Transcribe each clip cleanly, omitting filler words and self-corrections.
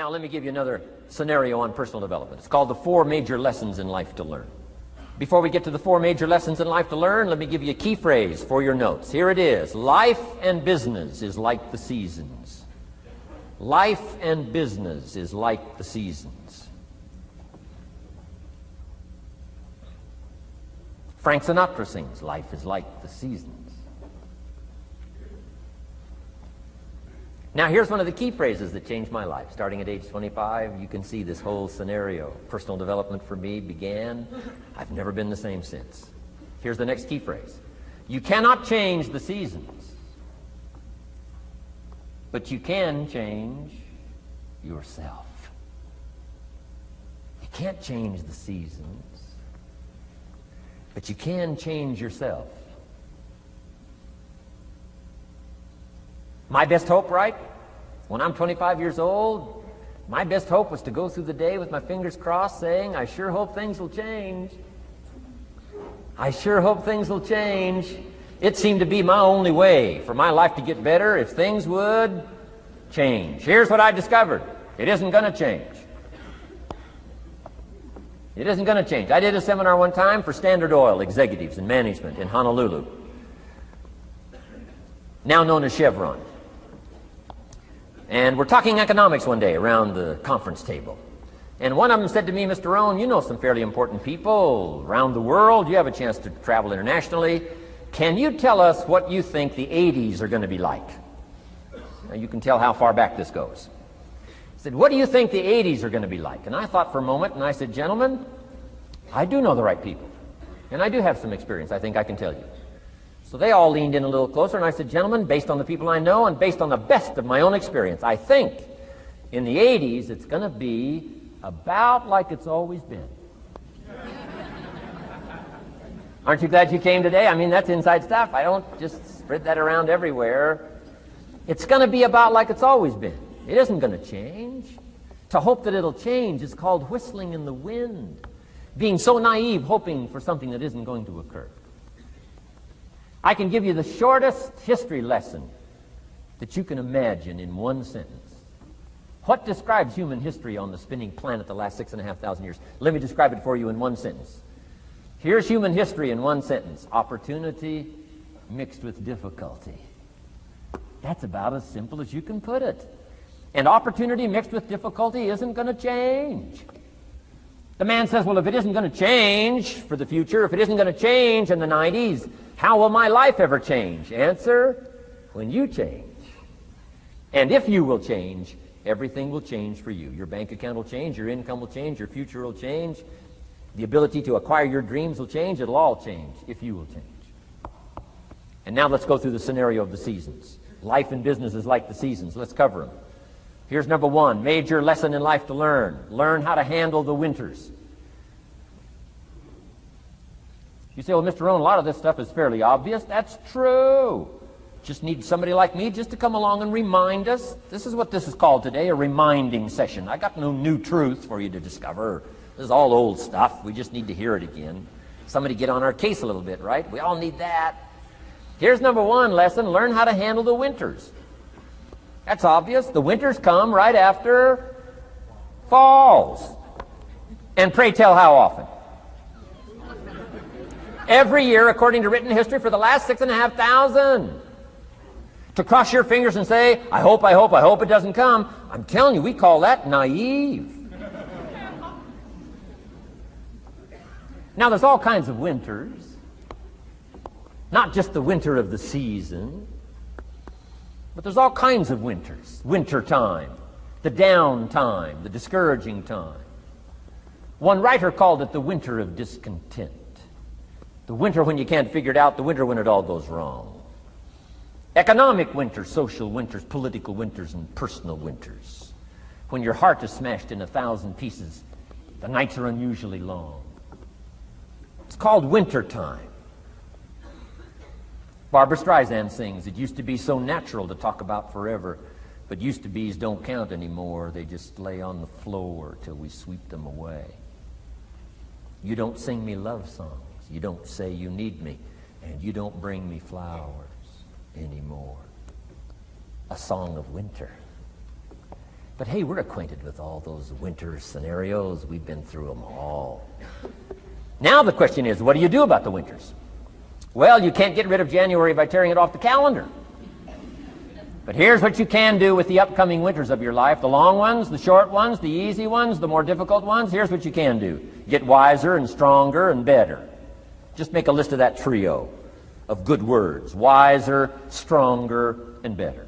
Now let me give you another scenario on personal development. It's called the 4 major lessons in life to learn. Before we get to the 4 major lessons in life to learn, let me give you a key phrase for your notes. Here it is. Life and business is like the seasons. Life and business is like the seasons. Frank Sinatra sings, life is like the seasons. Now, here's one of the key phrases that changed my life. Starting at age 25, you can see this whole scenario. Personal development for me began. I've never been the same since. Here's the next key phrase. You cannot change the seasons, but you can change yourself. You can't change the seasons, but you can change yourself. My best hope, right? When I'm 25 years old, my best hope was to go through the day with my fingers crossed saying, I sure hope things will change. I sure hope things will change. It seemed to be my only way for my life to get better if things would change. Here's what I discovered. It isn't going to change. It isn't going to change. I did a seminar one time for Standard Oil executives and management in Honolulu, now known as Chevron. And we're talking economics one day around the conference table. And one of them said to me, Mr. Rohn, you know some fairly important people around the world. You have a chance to travel internationally. Can you tell us what you think the 80s are going to be like? Now you can tell how far back this goes. He said, what do you think the 80s are going to be like? And I thought for a moment, and I said, gentlemen, I do know the right people. And I do have some experience, I think I can tell you. So they all leaned in a little closer, and I said, gentlemen, based on the people I know and based on the best of my own experience, I think in the 80s it's going to be about like it's always been. Aren't you glad you came today? I mean, that's inside stuff. I don't just spread that around everywhere. It's going to be about like it's always been. It isn't going to change. To hope that it'll change is called whistling in the wind, being so naive, hoping for something that isn't going to occur. I can give you the shortest history lesson that you can imagine in one sentence. What describes human history on the spinning planet the last 6,500 years? Let me describe it for you in one sentence. Here's human history in one sentence. Opportunity mixed with difficulty. That's about as simple as you can put it. And opportunity mixed with difficulty isn't going to change. The man says, well, if it isn't going to change for the future, if it isn't going to change in the 90s, how will my life ever change? Answer, when you change. And if you will change, everything will change for you. Your bank account will change, your income will change, your future will change, the ability to acquire your dreams will change, it'll all change if you will change. And now let's go through the scenario of the seasons. Life and business is like the seasons. Let's cover them. Here's number 1, major lesson in life to learn. Learn how to handle the winters. You say, well, Mr. Rohn, a lot of this stuff is fairly obvious. That's true. Just need somebody like me just to come along and remind us. This is what this is called today, a reminding session. I got no new truth for you to discover. This is all old stuff. We just need to hear it again. Somebody get on our case a little bit, right? We all need that. Here's number 1 lesson. Learn how to handle the winters. That's obvious. The winters come right after falls. And pray tell how often? Every year, according to written history, for the last 6,500. To cross your fingers and say, I hope it doesn't come. I'm telling you, we call that naive. Now, there's all kinds of winters. Not just the winter of the season, but there's all kinds of winters. Winter time, the down time, the discouraging time. One writer called it the winter of discontent. The winter when you can't figure it out, the winter when it all goes wrong. Economic winters, social winters, political winters, and personal winters. When your heart is smashed in 1,000 pieces, the nights are unusually long. It's called winter time. Barbra Streisand sings, it used to be so natural to talk about forever, but used to be's don't count anymore. They just lay on the floor till we sweep them away. You don't sing me love songs. You don't say you need me, and you don't bring me flowers anymore. A song of winter. But hey, we're acquainted with all those winter scenarios. We've been through them all. Now the question is, what do you do about the winters? Well, you can't get rid of January by tearing it off the calendar. But here's what you can do with the upcoming winters of your life. The long ones, the short ones, the easy ones, the more difficult ones. Here's what you can do. Get wiser and stronger and better. Just make a list of that trio of good words. Wiser, stronger, and better.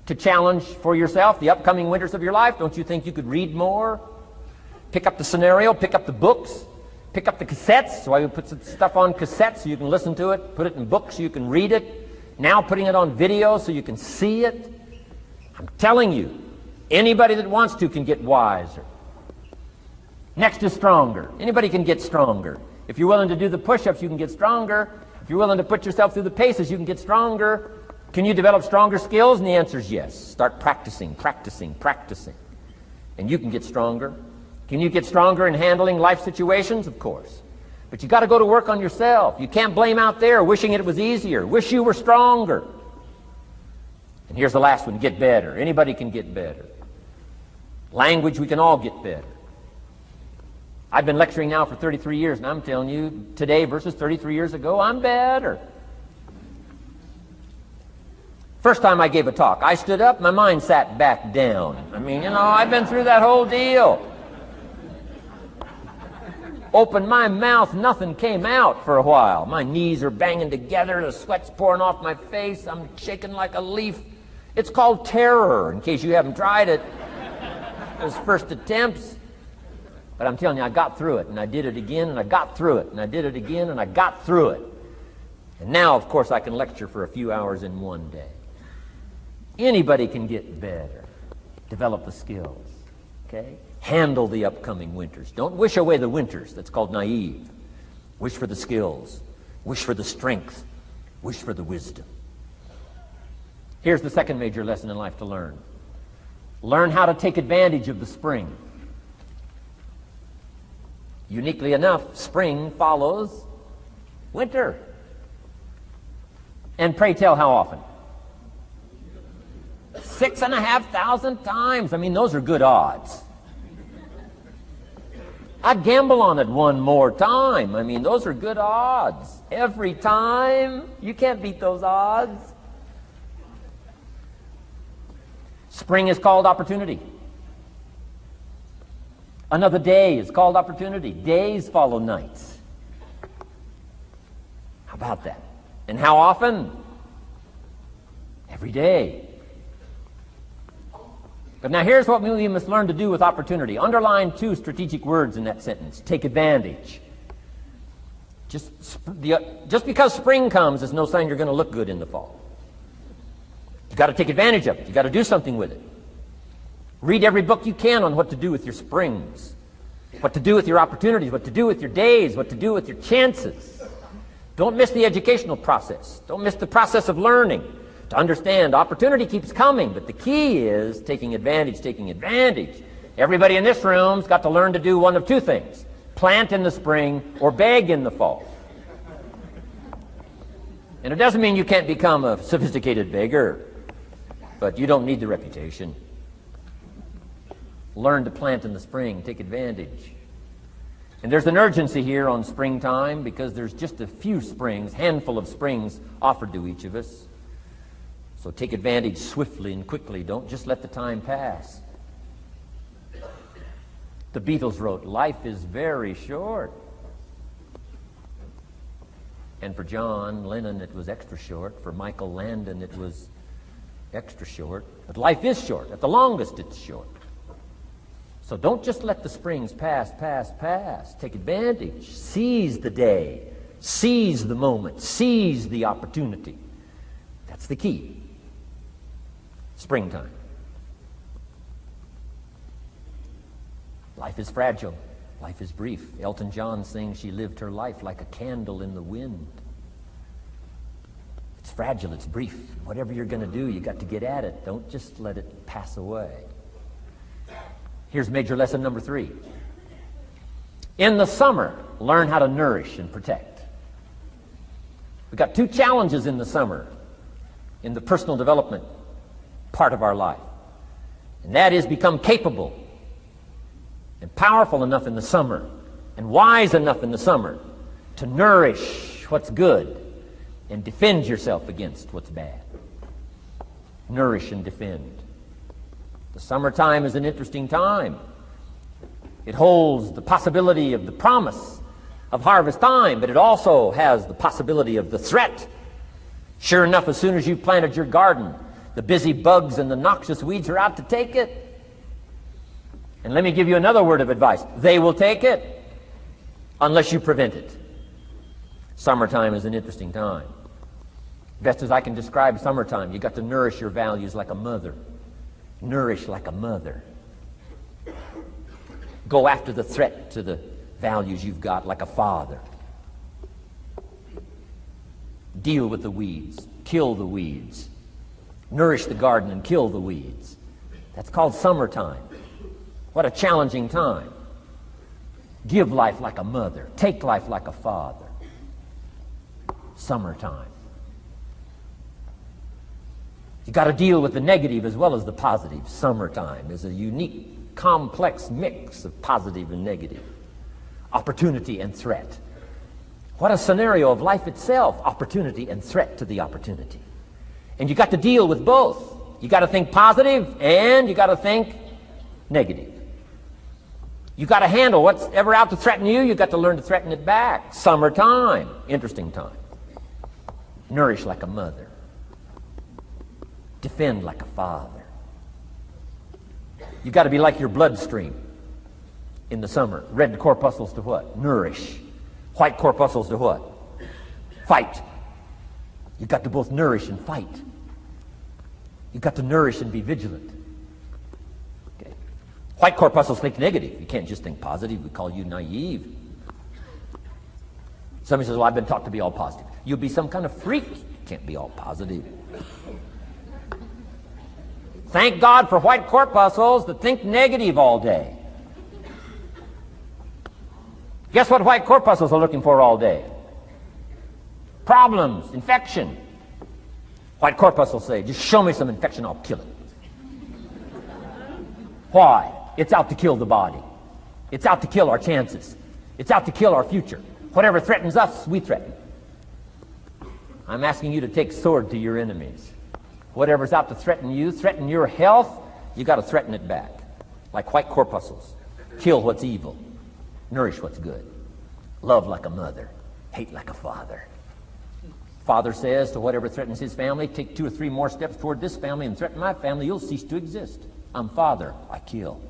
To challenge for yourself the upcoming winters of your life, don't you think you could read more? Pick up the scenario, pick up the books, pick up the cassettes. So I would put some stuff on cassettes so you can listen to it. Put it in books so you can read it. Now putting it on video so you can see it. I'm telling you, anybody that wants to can get wiser. Next is stronger. Anybody can get stronger. If you're willing to do the push-ups, you can get stronger. If you're willing to put yourself through the paces, you can get stronger. Can you develop stronger skills? And the answer is yes. Start practicing, practicing, practicing. And you can get stronger. Can you get stronger in handling life situations? Of course. But you got to go to work on yourself. You can't blame out there wishing it was easier. Wish you were stronger. And here's the last one, get better. Anybody can get better. Language, we can all get better. I've been lecturing now for 33 years, and I'm telling you, today versus 33 years ago, I'm better. First time I gave a talk, I stood up, my mind sat back down. I mean, I've been through that whole deal. Opened my mouth, nothing came out for a while. My knees are banging together, the sweat's pouring off my face, I'm shaking like a leaf. It's called terror, in case you haven't tried it. Those first attempts. But I'm telling you, I got through it, and I did it again, and I got through it, and I did it again, and I got through it. And now, of course, I can lecture for a few hours in one day. Anybody can get better. Develop the skills, okay? Handle the upcoming winters. Don't wish away the winters. That's called naive. Wish for the skills. Wish for the strength. Wish for the wisdom. Here's the second major lesson in life to learn. Learn how to take advantage of the spring. Uniquely enough, spring follows winter. And pray tell how often? 6,500 times. I mean, those are good odds. I'd gamble on it one more time. I mean, those are good odds. Every time. You can't beat those odds. Spring is called opportunity. Another day is called opportunity. Days follow nights. How about that? And how often? Every day. But now here's what we must learn to do with opportunity. Underline two strategic words in that sentence. Take advantage. Just because spring comes is no sign you're going to look good in the fall. You've got to take advantage of it. You've got to do something with it. Read every book you can on what to do with your springs, what to do with your opportunities, what to do with your days, what to do with your chances. Don't miss the educational process. Don't miss the process of learning. To understand, opportunity keeps coming, but the key is taking advantage, taking advantage. Everybody in this room's got to learn to do one of two things. Plant in the spring or beg in the fall. And it doesn't mean you can't become a sophisticated beggar, but you don't need the reputation. Learn to plant in the spring, take advantage. And there's an urgency here on springtime because there's just a few springs, handful of springs offered to each of us. So take advantage swiftly and quickly. Don't just let the time pass. The Beatles wrote, life is very short. And for John Lennon, it was extra short. For Michael Landon, it was extra short. But life is short. At the longest, it's short. So don't just let the springs pass. Take advantage. Seize the day. Seize the moment. Seize the opportunity. That's the key. Springtime. Life is fragile. Life is brief. Elton John sings, she lived her life like a candle in the wind. It's fragile. It's brief. Whatever you're going to do, you got to get at it. Don't just let it pass away. Here's major lesson number 3. In the summer, learn how to nourish and protect. We've got 2 challenges in the summer in the personal development part of our life. And that is become capable and powerful enough in the summer and wise enough in the summer to nourish what's good and defend yourself against what's bad. Nourish and defend. The summertime is an interesting time. It holds the possibility of the promise of harvest time, but it also has the possibility of the threat. Sure enough, as soon as you've planted your garden, the busy bugs and the noxious weeds are out to take it. And let me give you another word of advice. They will take it unless you prevent it. Summertime is an interesting time. Best as I can describe summertime, you've got to nourish your values like a mother. Nourish like a mother. Go after the threat to the values you've got like a father. Deal with the weeds. Kill the weeds. Nourish the garden and kill the weeds. That's called summertime. What a challenging time. Give life like a mother. Take life like a father. Summertime. You've got to deal with the negative as well as the positive. Summertime is a unique, complex mix of positive and negative. Opportunity and threat. What a scenario of life itself. Opportunity and threat to the opportunity. And you've got to deal with both. You've got to think positive and you've got to think negative. You've got to handle what's ever out to threaten you. You've got to learn to threaten it back. Summertime. Interesting time. Nourish like a mother. Defend like a father. You've got to be like your bloodstream in the summer. Red corpuscles to what? Nourish. White corpuscles to what? Fight. You've got to both nourish and fight. You've got to nourish and be vigilant. Okay. White corpuscles think negative. You can't just think positive. We call you naive. Somebody says, well, I've been taught to be all positive. You'll be some kind of freak. You can't be all positive. Thank God for white corpuscles that think negative all day. Guess what white corpuscles are looking for all day? Problems, infection. White corpuscles say, just show me some infection, I'll kill it. Why? It's out to kill the body. It's out to kill our chances. It's out to kill our future. Whatever threatens us, we threaten. I'm asking you to take sword to your enemies. Whatever's out to threaten you, threaten your health, you got to threaten it back. Like white corpuscles. Kill what's evil. Nourish what's good. Love like a mother. Hate like a father. Father says to whatever threatens his family, take 2 or 3 more steps toward this family and threaten my family, you'll cease to exist. I'm father, I kill.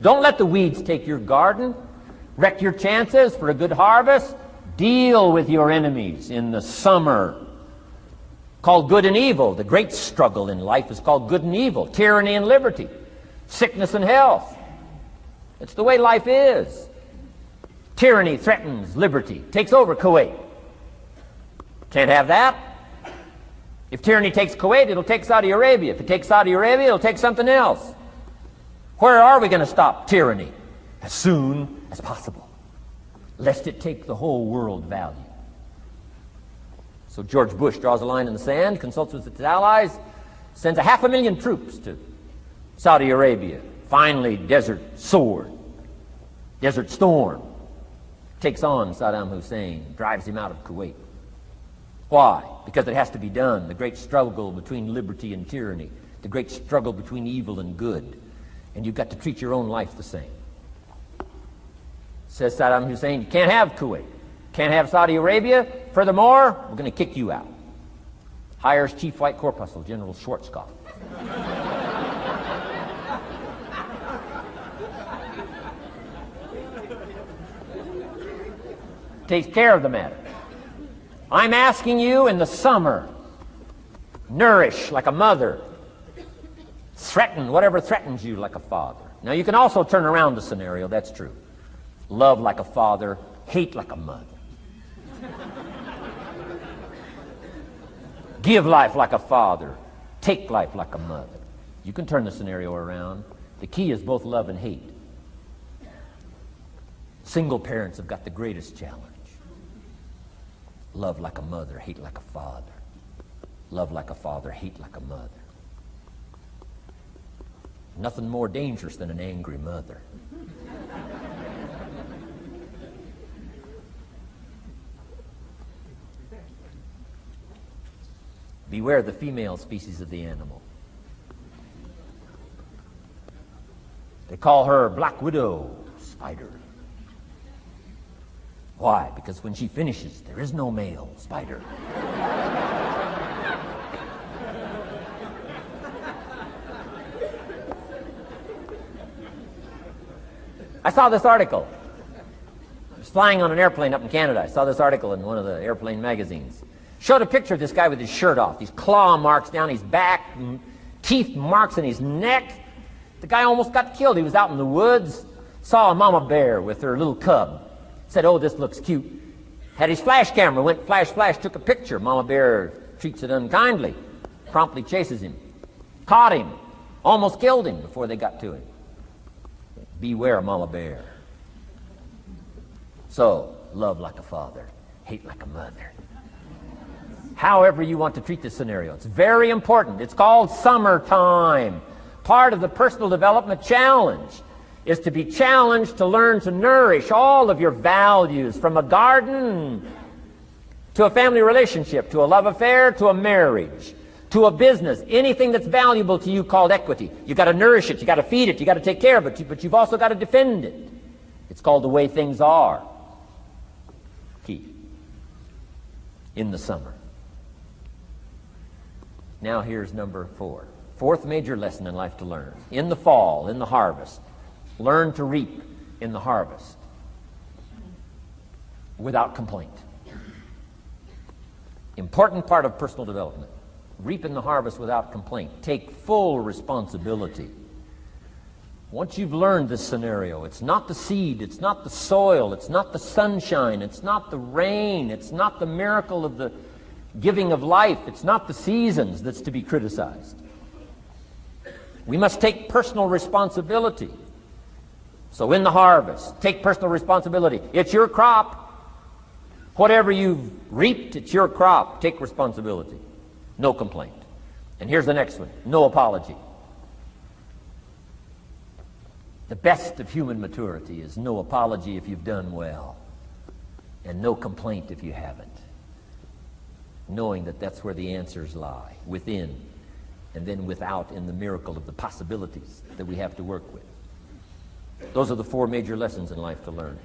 Don't let the weeds take your garden. Wreck your chances for a good harvest. Deal with your enemies in the summer. Called good and evil. The great struggle in life is called good and evil. Tyranny and liberty. Sickness and health. It's the way life is. Tyranny threatens liberty. Takes over Kuwait. Can't have that. If tyranny takes Kuwait, it'll take Saudi Arabia. If it takes Saudi Arabia, it'll take something else. Where are we going to stop tyranny? As soon as possible, lest it take the whole world value. So George Bush draws a line in the sand, consults with its allies, sends 500,000 troops to Saudi Arabia. Finally, Desert Sword, Desert Storm, takes on Saddam Hussein, drives him out of Kuwait. Why? Because it has to be done. The great struggle between liberty and tyranny, the great struggle between evil and good. And you've got to treat your own life the same. Says Saddam Hussein, you can't have Kuwait, can't have Saudi Arabia. Furthermore, we're going to kick you out. Hires Chief White Corpuscle, General Schwarzkopf. Takes care of the matter. I'm asking you in the summer, nourish like a mother. Threaten whatever threatens you like a father. Now you can also turn around the scenario, that's true. Love like a father, hate like a mother. Give life like a father, take life like a mother. You can turn the scenario around. The key is both love and hate. Single parents have got the greatest challenge. Love like a mother, hate like a father. Love like a father, hate like a mother. Nothing more dangerous than an angry mother. Beware the female species of the animal. They call her Black Widow, spider. Why? Because when she finishes, there is no male spider. I saw this article. I was flying on an airplane up in Canada. I saw this article in one of the airplane magazines. Showed a picture of this guy with his shirt off, these claw marks down his back, teeth marks in his neck. The guy almost got killed. He was out in the woods, saw a mama bear with her little cub. Said, oh, this looks cute. Had his flash camera, went flash, flash, took a picture. Mama bear treats it unkindly, promptly chases him. Caught him, almost killed him before they got to him. Beware mama bear. So, love like a father, hate like a mother. However you want to treat this scenario, it's very important. It's called summertime. Part of the personal development challenge is to be challenged to learn to nourish all of your values, from a garden to a family relationship, to a love affair, to a marriage, to a business, anything that's valuable to you called equity. You got to nourish it, you got to feed it, you got to take care of it, but you've also got to defend it. It's called the way things are. Key. In the summer. Now here's number 4. Fourth major lesson in life to learn. In the fall, in the harvest, learn to reap in the harvest without complaint. Important part of personal development. Reap in the harvest without complaint. Take full responsibility. Once you've learned this scenario, it's not the seed, it's not the soil, it's not the sunshine, it's not the rain, it's not the miracle of the giving of life, it's not the seasons that's to be criticized. We must take personal responsibility. So in the harvest, take personal responsibility. It's your crop. Whatever you've reaped, it's your crop. Take responsibility. No complaint. And here's the next one. No apology. The best of human maturity is no apology if you've done well, and no complaint if you haven't. Knowing that that's where the answers lie, within, and then without, in the miracle of the possibilities that we have to work with. Those are the 4 major lessons in life to learn.